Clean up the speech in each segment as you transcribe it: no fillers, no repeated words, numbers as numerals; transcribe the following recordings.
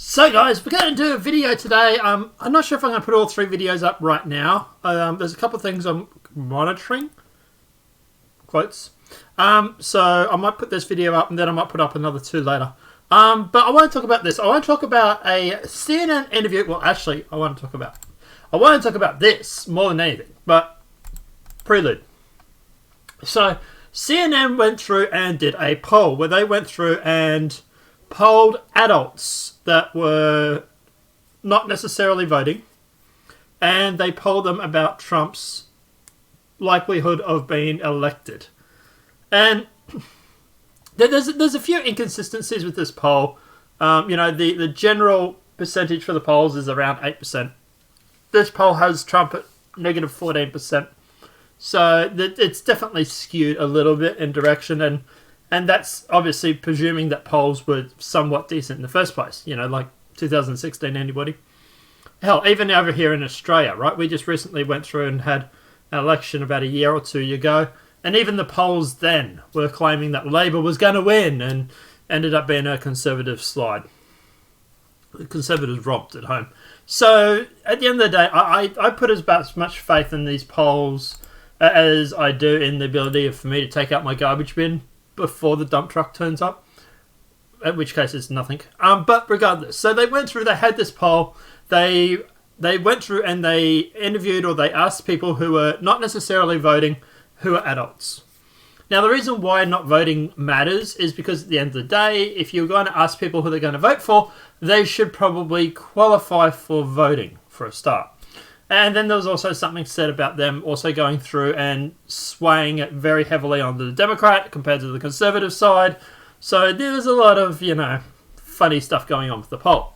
So guys, we're going to do a video today. I'm not sure if I'm going to put all three videos up right now. There's a couple of things I'm monitoring. Quotes. So I might put this video up and then I might put up another two later. But I want to talk about this. I want to talk about a CNN interview. Well, actually, I want to talk about this more than anything. But prelude. So CNN went through and did a poll where they went through and polled adults that were not necessarily voting, and they polled them about Trump's likelihood of being elected. And there's a few inconsistencies with this poll. The general percentage for the polls is around 8%. This poll has Trump at negative 14%. So it's definitely skewed a little bit in direction, and that's obviously presuming that polls were somewhat decent in the first place. Like 2016 anybody. Hell, even over here in Australia, right? We just recently went through and had an election about a year or two ago, and even the polls then were claiming that Labor was going to win, and ended up being a Conservative slide. The Conservatives romped at home. So at the end of the day, I put about as much faith in these polls as I do in the ability for me to take out my garbage bin before the dump truck turns up, in which case it's nothing. But regardless, so they went through, they had this poll, they went through and they interviewed, or they asked people who were not necessarily voting, who are adults. Now, the reason why not voting matters is because at the end of the day, if you're going to ask people who they're going to vote for, they should probably qualify for voting for a start. And then there was also something said about them also going through and swaying it very heavily onto the Democrat compared to the Conservative side. So there's a lot of, funny stuff going on with the poll.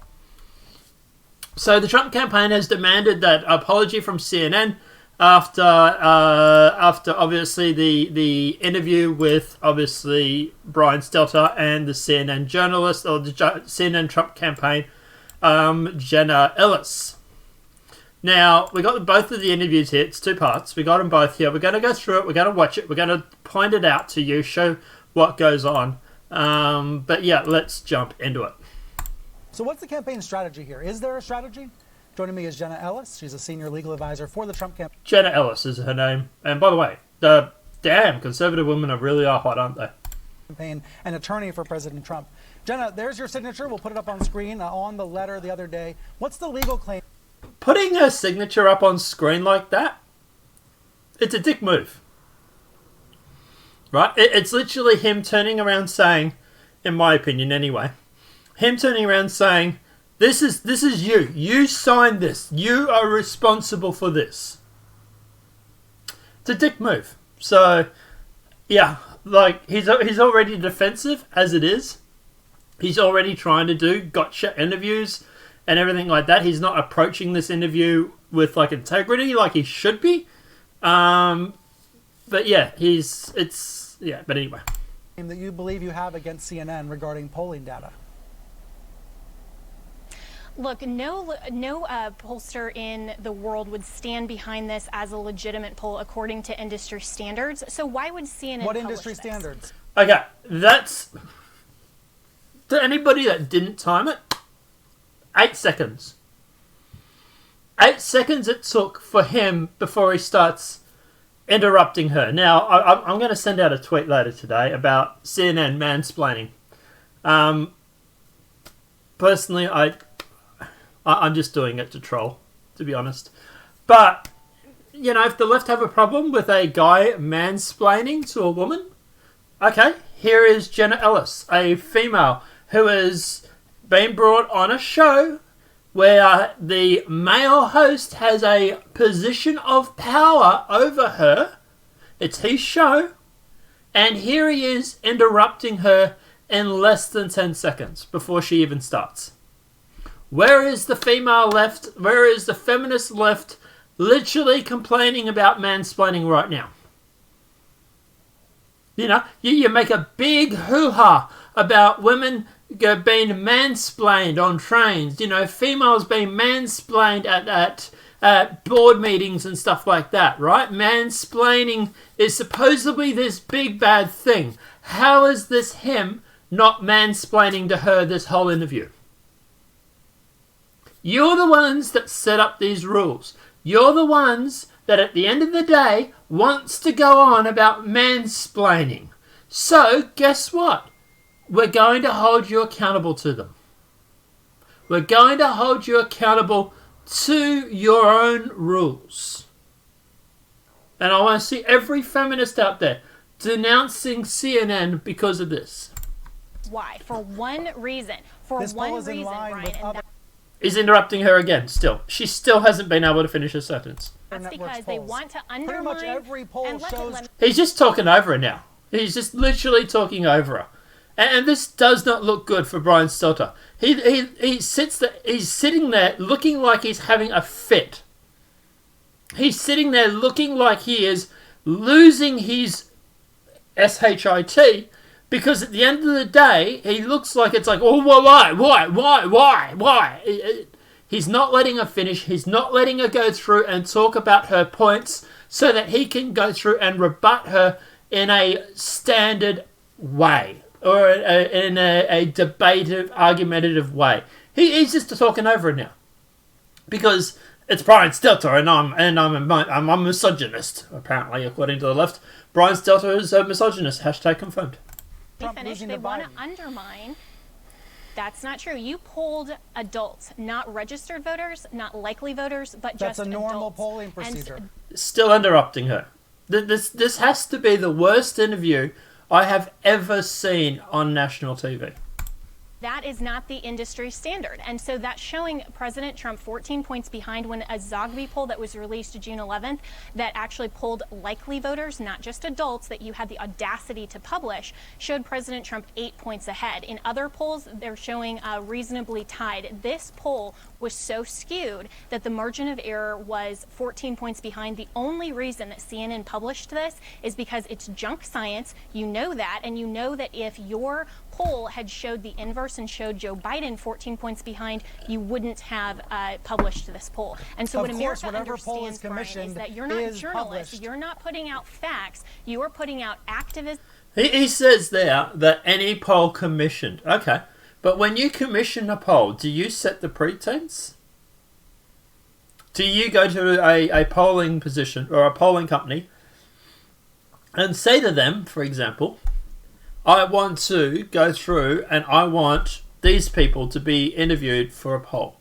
So the Trump campaign has demanded that apology from CNN after obviously the interview with obviously Brian Stelter and the CNN journalist, or the CNN Trump campaign, Jenna, Ellis. Now, we got both of the interviews here. It's two parts. We got them both here. We're going to go through it. We're going to watch it. We're going to point it out to you, show what goes on. But yeah, let's jump into it. So what's the campaign strategy here? Is there a strategy? Joining me is Jenna Ellis. She's a senior legal advisor for the Trump campaign. Jenna Ellis is her name. And by the way, the damn conservative women really are hot, aren't they? Campaign and attorney for President Trump. Jenna, there's your signature. We'll put it up on screen on the letter the other day. What's the legal claim? Putting her signature up on screen like that, it's a dick move. Right? It's literally him turning around saying, in my opinion anyway, him turning around saying, this is you. You signed this. You are responsible for this. It's a dick move. So, yeah, like, he's already defensive as it is. He's already trying to do gotcha interviews and everything like that. He's not approaching this interview with like integrity like he should be. But yeah, but anyway. That you believe you have against CNN regarding polling data. Look, no pollster in the world would stand behind this as a legitimate poll according to industry standards. So why would CNN What publish industry this? standards? Okay, that's... To anybody that didn't time it, 8 seconds. 8 seconds it took for him before he starts interrupting her. Now, I'm going to send out a tweet later today about CNN mansplaining. Personally, I'm just doing it to troll, to be honest. But, if the left have a problem with a guy mansplaining to a woman, okay, here is Jenna Ellis, a female who has been brought on a show where the male host has a position of power over her. It's his show. And here he is interrupting her in less than 10 seconds before she even starts. Where is the female left? Where is the feminist left literally complaining about mansplaining right now? You make a big hoo-ha about women being mansplained on trains. Females being mansplained at board meetings and stuff like that, right? Mansplaining is supposedly this big bad thing. How is this him not mansplaining to her this whole interview? You're the ones that set up these rules. You're the ones that at the end of the day wants to go on about mansplaining. So, guess what? We're going to hold you accountable to them. We're going to hold you accountable to your own rules. And I want to see every feminist out there denouncing CNN because of this. Why? For one reason. For This one poll is in reason, line Brian. with And other He's interrupting her again, still. She still hasn't been able to finish her sentence. that's networks because they polls. want to Pretty undermine. much every poll and shows. let He's just talking over her now. He's just literally talking over her. And this does not look good for Brian Stelter. He's sitting there looking like he's having a fit. He's sitting there looking like he is losing his SHIT, because at the end of the day, he looks like it's like, oh, why? He's not letting her finish. He's not letting her go through and talk about her points so that he can go through and rebut her in a standard way, or in a debative, argumentative way. He's just talking over her now, because it's Brian Stelter, and I'm a misogynist, apparently, according to the left. Brian Stelter is a misogynist. Hashtag confirmed. Trump finish. losing They to want to Biden. undermine. That's not true. You polled adults, not registered voters, not likely voters, but That's just a normal adults. polling And procedure. Still interrupting her. This has to be the worst interview I have ever seen on national TV. that is not the industry standard. And so that's showing President Trump 14 points behind, when a Zogby poll that was released June 11th that actually polled likely voters, not just adults, that you had the audacity to publish, showed President Trump 8 points ahead. In other polls, they're showing reasonably tied. This poll was so skewed that the margin of error was 14 points behind. The only reason that CNN published this is because it's junk science. You know that, and you know that if your poll had showed the inverse and showed Joe Biden 14 points behind, you wouldn't have published this poll. And so Of what course, America whatever poll is understands, Brian, is commissioned that you're not is journalists. published. You're not putting out facts. You are putting out activism. He says there that any poll commissioned. Okay. But when you commission a poll, do you set the pretense? Do you go to a polling position or a polling company and say to them, for example, I want to go through and I want these people to be interviewed for a poll?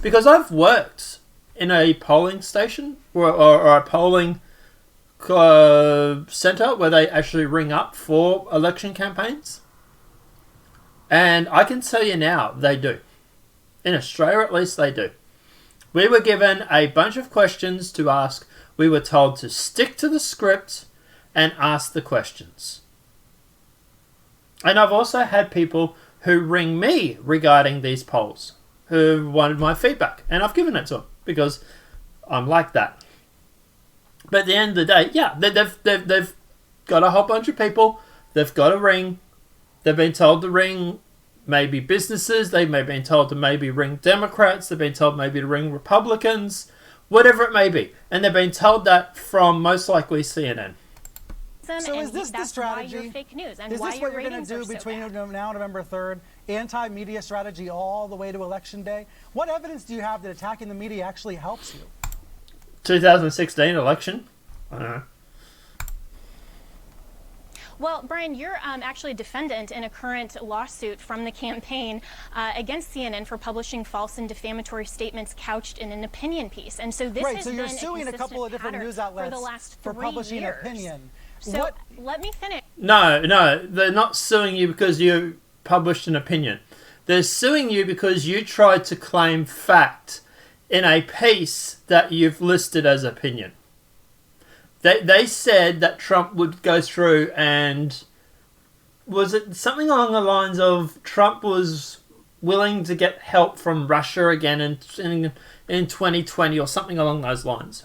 Because I've worked in a polling station or a polling centre where they actually ring up for election campaigns. And I can tell you now, they do. In Australia, at least, they do. We were given a bunch of questions to ask. We were told to stick to the script and ask the questions. And I've also had people who ring me regarding these polls, who wanted my feedback. And I've given it to them because I'm like that. But at the end of the day, yeah, they've got a whole bunch of people. They've got to ring. They've been told to ring maybe businesses. They may have been told to maybe ring Democrats. They've been told maybe to ring Republicans. Whatever it may be. And they've been told that from most likely CNN. So is this the that's strategy? why you're fake news and Is why this your what you're going ratings to are do so between bad. now November 3rd? Anti-media strategy all the way to Election Day? What evidence do you have that attacking the media actually helps you? 2016 election? I don't know. Well, Brian, you're actually a defendant in a current lawsuit from the campaign against CNN for publishing false and defamatory statements couched in an opinion piece. And so this Right, has so you're been suing a couple of different pattern news outlets for the last for 3 publishing years. opinion. So let me finish. No, they're not suing you because you published an opinion. They're suing you because you tried to claim fact in a piece that you've listed as opinion. They said that Trump would go through and... Was it something along the lines of Trump was willing to get help from Russia again in 2020 or something along those lines?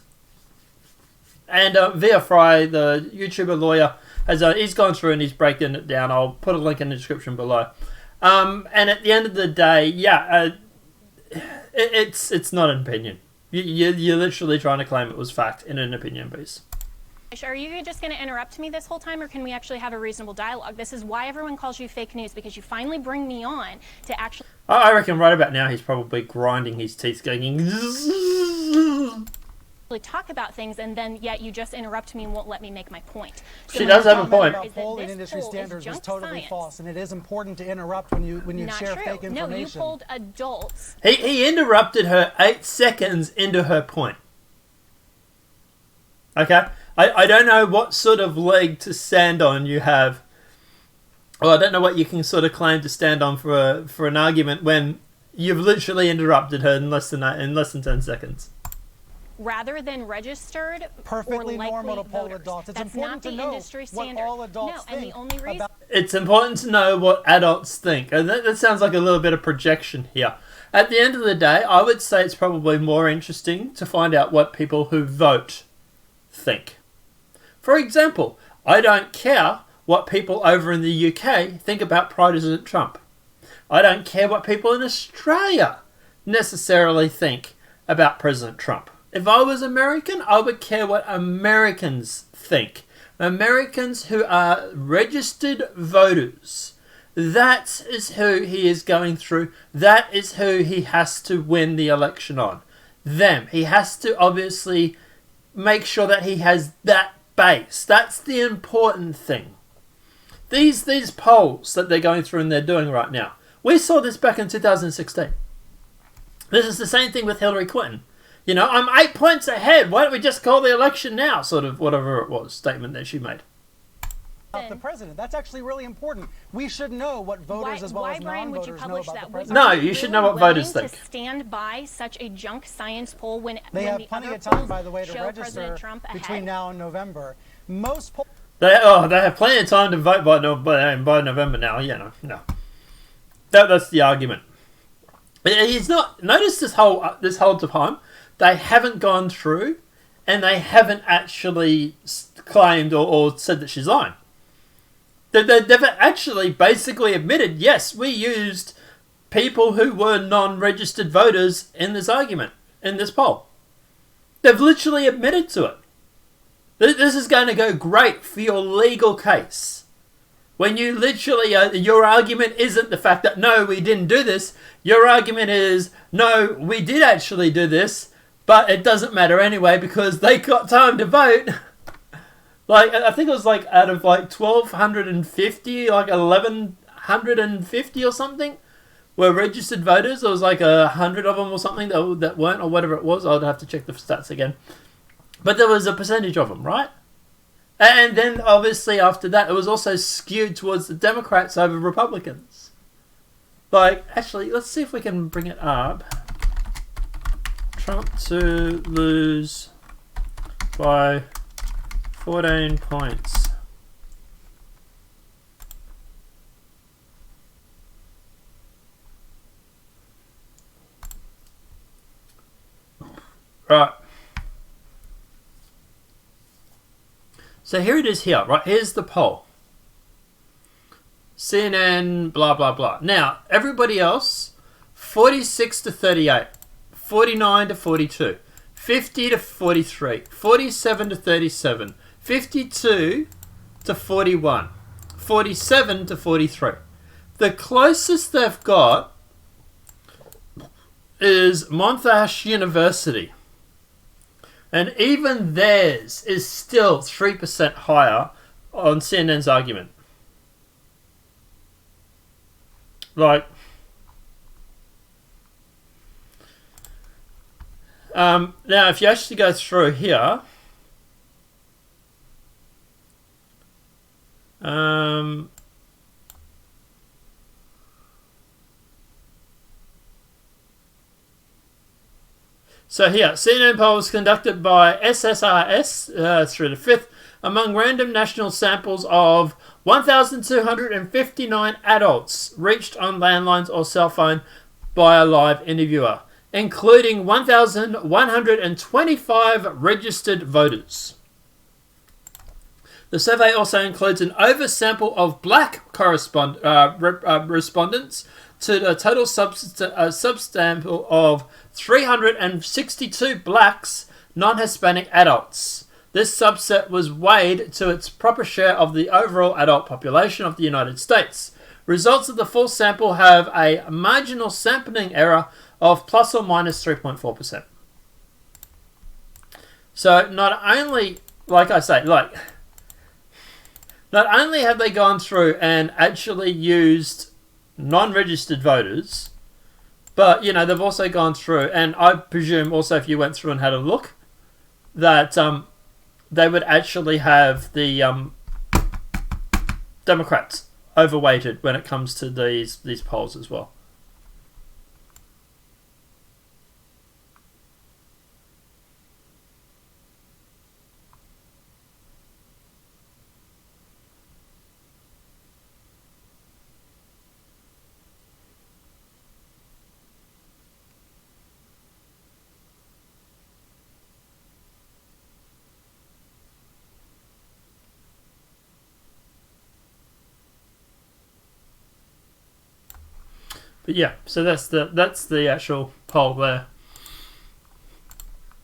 And Via Fry, the YouTuber lawyer, he's gone through and he's breaking it down. I'll put a link in the description below. And at the end of the day, yeah, it's not an opinion. You're literally trying to claim it was fact in an opinion piece. Are you just going to interrupt me this whole time, or can we actually have a reasonable dialogue? This is why everyone calls you fake news, because you finally bring me on to actually... I reckon right about now he's probably grinding his teeth going... talk about things, and then yet you just interrupt me and won't let me make my point. She does have a point. Polling industry standards is totally false, and it is important to interrupt when you share fake information. No, you polled adults. He interrupted her 8 seconds into her point. Okay? I don't know what sort of leg to stand on you have. Or I don't know what you can sort of claim to stand on for an argument when you've literally interrupted her in less than 10 seconds. Rather than registered perfectly or likely normal to poll voters. adults. It's That's important not to the know industry what standard. all adults and the only reason about... It's important to know what adults think. And that sounds like a little bit of projection here. At the end of the day, I would say it's probably more interesting to find out what people who vote think. For example, I don't care what people over in the UK think about President Trump. I don't care what people in Australia necessarily think about President Trump. If I was American, I would care what Americans think. Americans who are registered voters. That is who he is going through. That is who he has to win the election on. Them. He has to obviously make sure that he has that base. That's the important thing. These polls that they're going through and they're doing right now. We saw this back in 2016. This is the same thing with Hillary Clinton. You know, I'm 8 points ahead. Why don't we just call the election now? Sort of whatever it was, statement that she made. The president. That's actually really important. We should know what voters as well as non-voters know about the president. No, you should know what voters think. To stand by such a junk science poll when they have plenty of time, by the way, to register between now and November. Most polls. They have plenty of time to vote by November now. Yeah, no. That's the argument. He's not. Notice this whole time. They haven't gone through and they haven't actually claimed or said that she's lying. They've actually basically admitted, yes, we used people who were non-registered voters in this argument, in this poll. They've literally admitted to it. This is going to go great for your legal case. When you literally, your argument isn't the fact that, no, we didn't do this. Your argument is, no, we did actually do this. But it doesn't matter anyway because they got time to vote. Like, I think it was like out of like 1,250, like 1,150 or something were registered voters. There was like 100 of them or something that weren't, or whatever it was. I'd have to check the stats again. But there was a percentage of them, right? And then obviously after that, it was also skewed towards the Democrats over Republicans. Like, actually, let's see if we can bring it up. Trump to lose by 14 points. Right. So here it is here, right? Here's the poll. CNN, blah, blah, blah. Now, everybody else, 46 to 38. 49 to 42, 50 to 43, 47 to 37, 52 to 41, 47 to 43. The closest they've got is Monash University. And even theirs is still 3% higher on CNN's argument. Like, now, if you actually go through here, so here, CNN poll was conducted by SSRS through the 5th among random national samples of 1,259 adults reached on landlines or cell phone by a live interviewer, including 1,125 registered voters. The survey also includes an oversample of black respondents to a total subsample of 362 blacks, non-Hispanic adults. This subset was weighed to its proper share of the overall adult population of the United States. Results of the full sample have a marginal sampling error of plus or minus 3.4%. So not only, like I say, not only have they gone through and actually used non-registered voters, but, you know, they've also gone through, and I presume also if you went through and had a look, that they would actually have the Democrats overweighted when it comes to these polls as well. But yeah, so that's the actual poll there.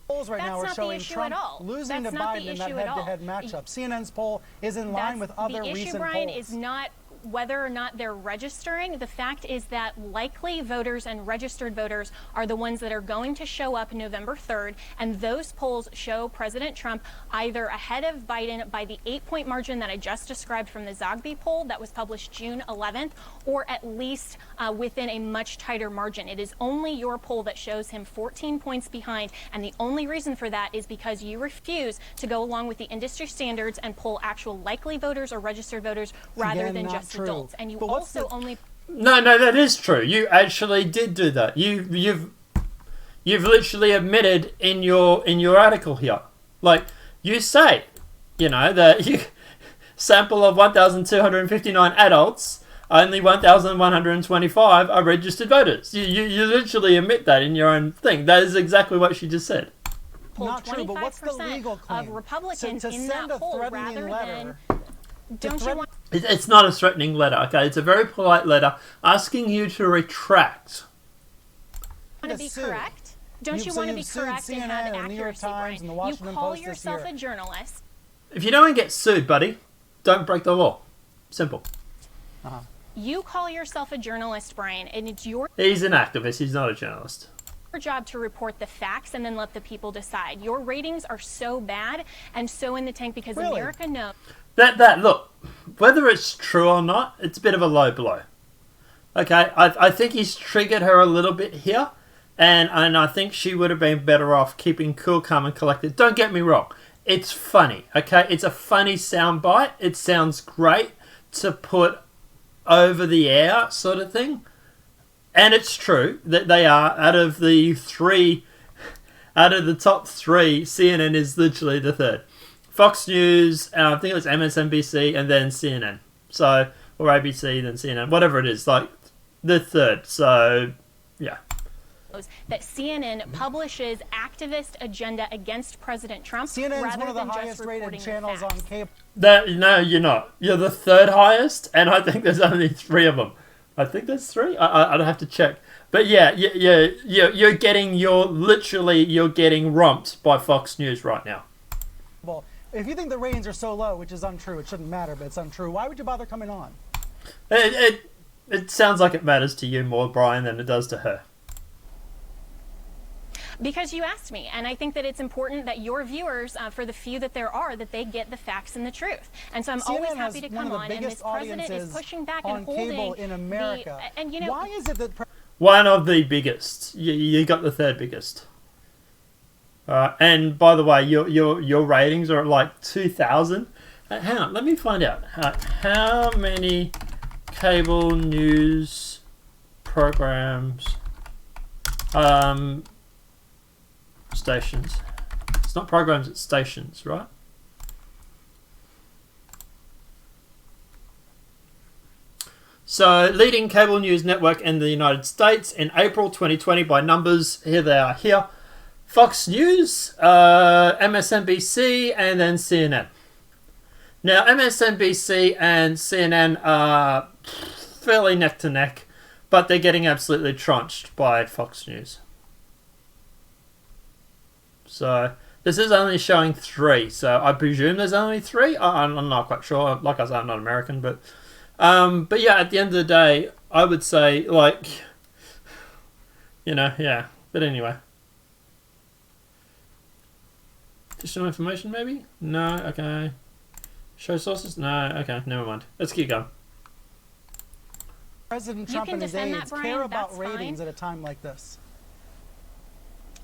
Polls right now are showing Trump losing to Biden in that head-to-head matchup. CNN's poll is in line with other recent polls. The issue, Brian, is not whether or not they're registering. The fact is that likely voters and registered voters are the ones that are going to show up November 3rd, and those polls show President Trump either ahead of Biden by the 8-point margin that I just described from the Zogby poll that was published June 11th, or at least within a much tighter margin. It is only your poll that shows him 14 points behind, and the only reason for that is because you refuse to go along with the industry standards and poll actual likely voters or registered voters rather than just adults. And you also only... No, that is true. You actually did do that. You've literally admitted in your article here. Like, you say, you know, that you sample of 1,259 adults, only 1,125 are registered voters. You literally admit that in your own thing. That is exactly what she just said. Not true, but what's the legal claim? Of Republicans in that poll rather than... Don't you want... It's not a threatening letter, okay? It's a very polite letter asking you to retract. Want to be correct? Don't you want to be correct and have accuracy, Brian? You call yourself a journalist. If you don't get sued, buddy, don't break the law. Simple. You call yourself a journalist, Brian, and it's your... He's an activist. He's not a journalist. Your job to report the facts and then let the people decide. Your ratings are so bad and so in the tank because America knows... That look, whether it's true or not, it's a bit of a low blow. Okay, I think he's triggered her a little bit here, and I think she would have been better off keeping cool, calm, and collected. Don't get me wrong, it's funny. Okay, it's a funny soundbite. It sounds great to put over the air, sort of thing, and it's true that they are out of the top three. CNN is literally the third. Fox News, I think it was MSNBC, and then CNN. So, or ABC, then CNN, whatever it is, like the third. So, yeah. That CNN publishes activist agenda against President Trump. CNN is one of the highest rated channels on cable. No, you're not. You're the third highest, and I think there's only 3 of them. I think there's 3. I'd have to check. But yeah, you're getting romped by Fox News right now. Well, if you think the ratings are so low, which is untrue, it shouldn't matter, but it's untrue, why would you bother coming on? It sounds like it matters to you more, Brian, than it does to her. Because you asked me, and I think that it's important that your viewers, for the few that there are, that they get the facts and the truth. And so I'm always happy to come on, and this president is pushing back and holding cable in America. And you know, why is it that one of the biggest? You got the third biggest. And by the way, your ratings are at like 2,000. Hang on, let me find out how many cable news programs, stations. It's not programs, it's stations, right? So, leading cable news network in the United States in April 2020 by numbers. Here they are here. Fox News, MSNBC, and then CNN. Now, MSNBC and CNN are fairly neck to neck, but they're getting absolutely tronched by Fox News. So, This is only showing 3, so I presume there's only 3. I'm not quite sure. Like I said, I'm not American, but yeah, at the end of the day, I would say, like, you know, yeah. But anyway. Additional information, maybe? No, okay. Show sources? No, okay, never mind. Let's keep going. President Trump and his defend that, aides Brian, care about that's ratings fine. at a time like this.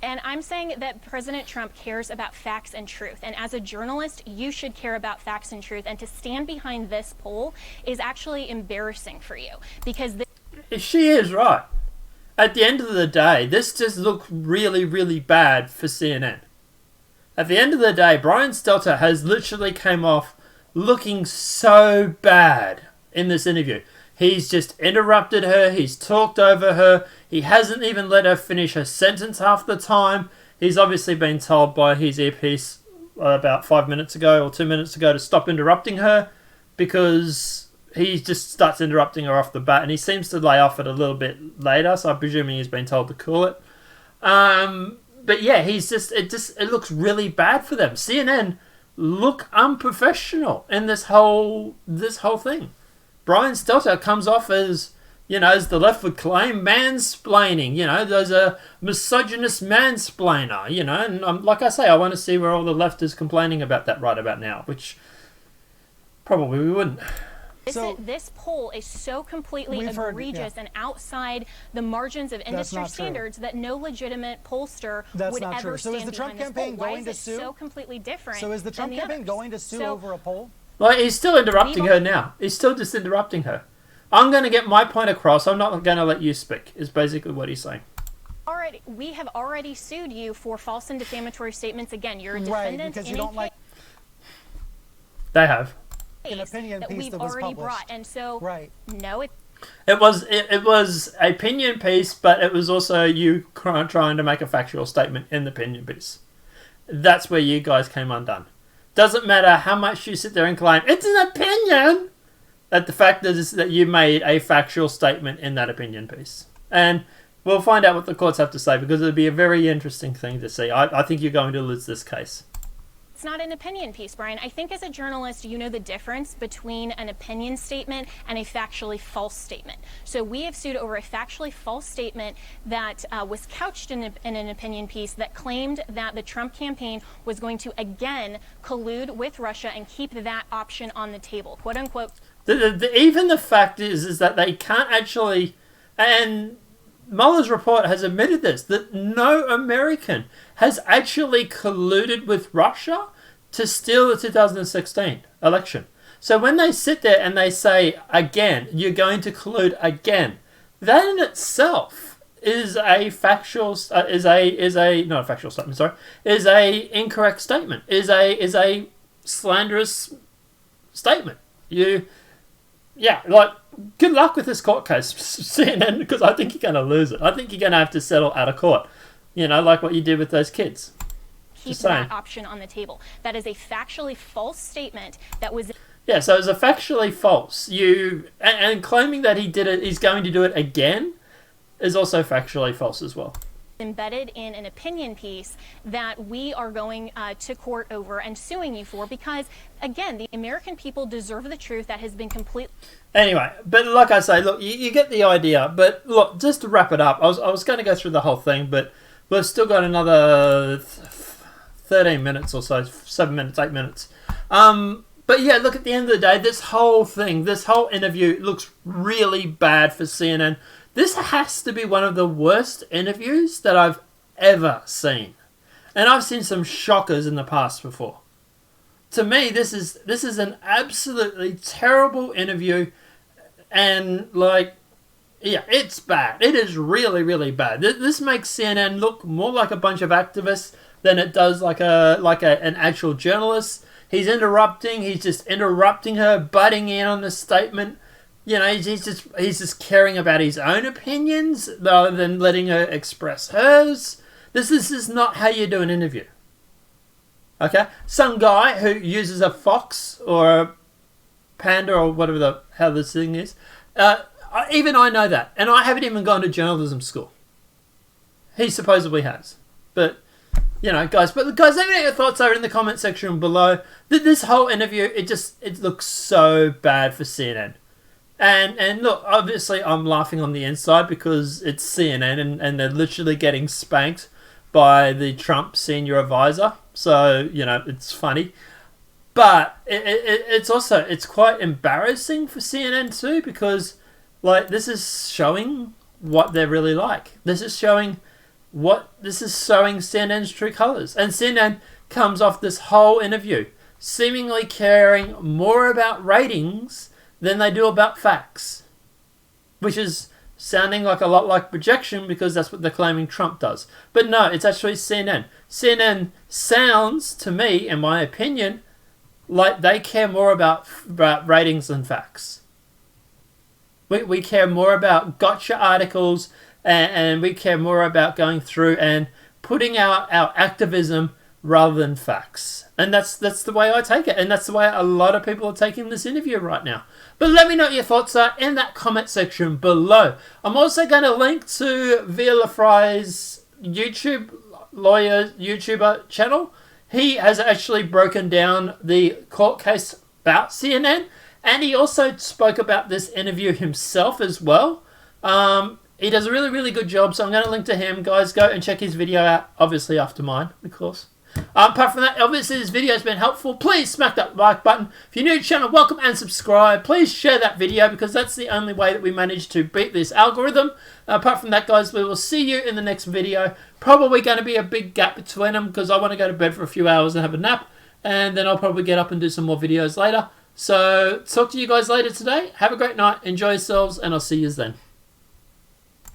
And I'm saying that President Trump cares about facts and truth. And as a journalist, you should care about facts and truth. And to stand behind this poll is actually embarrassing for you. Because she is right. At the end of the day, this just looked really, really bad for CNN. At the end of the day, Brian Stelter has literally came off looking so bad in this interview. He's just interrupted her. He's talked over her. He hasn't even let her finish her sentence half the time. He's obviously been told by his earpiece about 5 minutes ago or 2 minutes ago to stop interrupting her, because he just starts interrupting her off the bat, and he seems to lay off it a little bit later, so I'm presuming he's been told to cool it. But yeah, it looks really bad for them. CNN look unprofessional in this whole thing. Brian Stelter comes off as, you know, as the left would claim, mansplaining. You know, there's a misogynist mansplainer, you know. And like I say, I want to see where all the left is complaining about that right about now, which probably we wouldn't. This poll is so completely egregious and outside the margins of industry standards that no legitimate pollster would ever stand behind this poll. So is the Trump campaign going to sue? So completely different. So is the Trump campaign going to sue over a poll? Like, he's still interrupting her now. He's still just interrupting her. I'm going to get my point across. I'm not going to let you speak, is basically what he's saying. We have already sued you for false and defamatory statements. Again, you're a defendant. Right, because you don't like... They have. An opinion that piece we've that was already published. brought, and so no, it was a opinion piece, but it was also you trying to make a factual statement in the opinion piece. That's where you guys came undone. Doesn't matter how much you sit there and claim it's an opinion. That the fact is that you made a factual statement in that opinion piece, and we'll find out what the courts have to say, because it'll be a very interesting thing to see. I think you're going to lose this case. it's not an opinion piece, Brian. I think as a journalist, you know the difference between an opinion statement and a factually false statement. So we have sued over a factually false statement that was couched in an opinion piece that claimed that the Trump campaign was going to again collude with Russia and keep that option on the table, quote unquote. Even the fact is that they can't actually, and Mueller's report has admitted this, that no American has actually colluded with Russia to steal the 2016 election. So when they sit there and they say, again, you're going to collude again, that in itself is a factual, not a factual statement, sorry, is a incorrect statement, is a slanderous statement. Good luck with this court case, CNN, because I think you're going to lose it. I think you're going to have to settle out of court. You know, like what you did with those kids. Keep that option on the table. That is a factually false statement that was... Yeah, so it's a factually false. And claiming that he's going to do it again is also factually false as well. Embedded in an opinion piece that we are going to court over and suing you for, because again, the American people deserve the truth that has been completely... Anyway, but like I say, look, you get the idea. But look, just to wrap it up, I was going to go through the whole thing, but we've still got another 13 minutes or so, 7 minutes, 8 minutes. But yeah, look, at the end of the day, this whole interview looks really bad for CNN. This has to be one of the worst interviews that I've ever seen. And I've seen some shockers in the past before. To me, this is an absolutely terrible interview. And, it's bad. It is really, really bad. This makes CNN look more like a bunch of activists than it does like an actual journalist. He's just interrupting her, butting in on the statement. You know, he's just caring about his own opinions rather than letting her express hers. This is not how you do an interview. Okay? Some guy who uses a fox or a panda or whatever how this thing is, even I know that. And I haven't even gone to journalism school. He supposedly has. But You know, guys. But guys, let me know your thoughts over in the comment section below. This whole interview, it looks so bad for CNN. And look, obviously I'm laughing on the inside because it's CNN and they're literally getting spanked by the Trump senior advisor. So, you know, it's funny. But it's also, it's quite embarrassing for CNN too, because like this is showing what they're really like. This is showing CNN's true colors. And CNN comes off this whole interview seemingly caring more about ratings than they do about facts, which is sounding like a lot like projection because that's what they're claiming Trump does. But no, it's actually CNN. CNN sounds to me, in my opinion, like they care more about ratings than facts. We care more about gotcha articles and we care more about going through and putting out our activism rather than facts. And that's the way I take it. And that's the way a lot of people are taking this interview right now. But let me know what your thoughts are in that comment section below. I'm also going to link to Via Lafry's YouTuber channel. He has actually broken down the court case about CNN. And he also spoke about this interview himself as well. He does a really, really good job. So I'm going to link to him. Guys, go and check his video out. Obviously after mine, of course. Apart from that, obviously this video has been helpful. Please smack that like button. If you're new to the channel, welcome and subscribe. Please share that video because that's the only way that we manage to beat this algorithm. Apart from that, guys, we will see you in the next video. Probably going to be a big gap between them because I want to go to bed for a few hours and have a nap. And then I'll probably get up and do some more videos later. So talk to you guys later today. Have a great night. Enjoy yourselves and I'll see you then.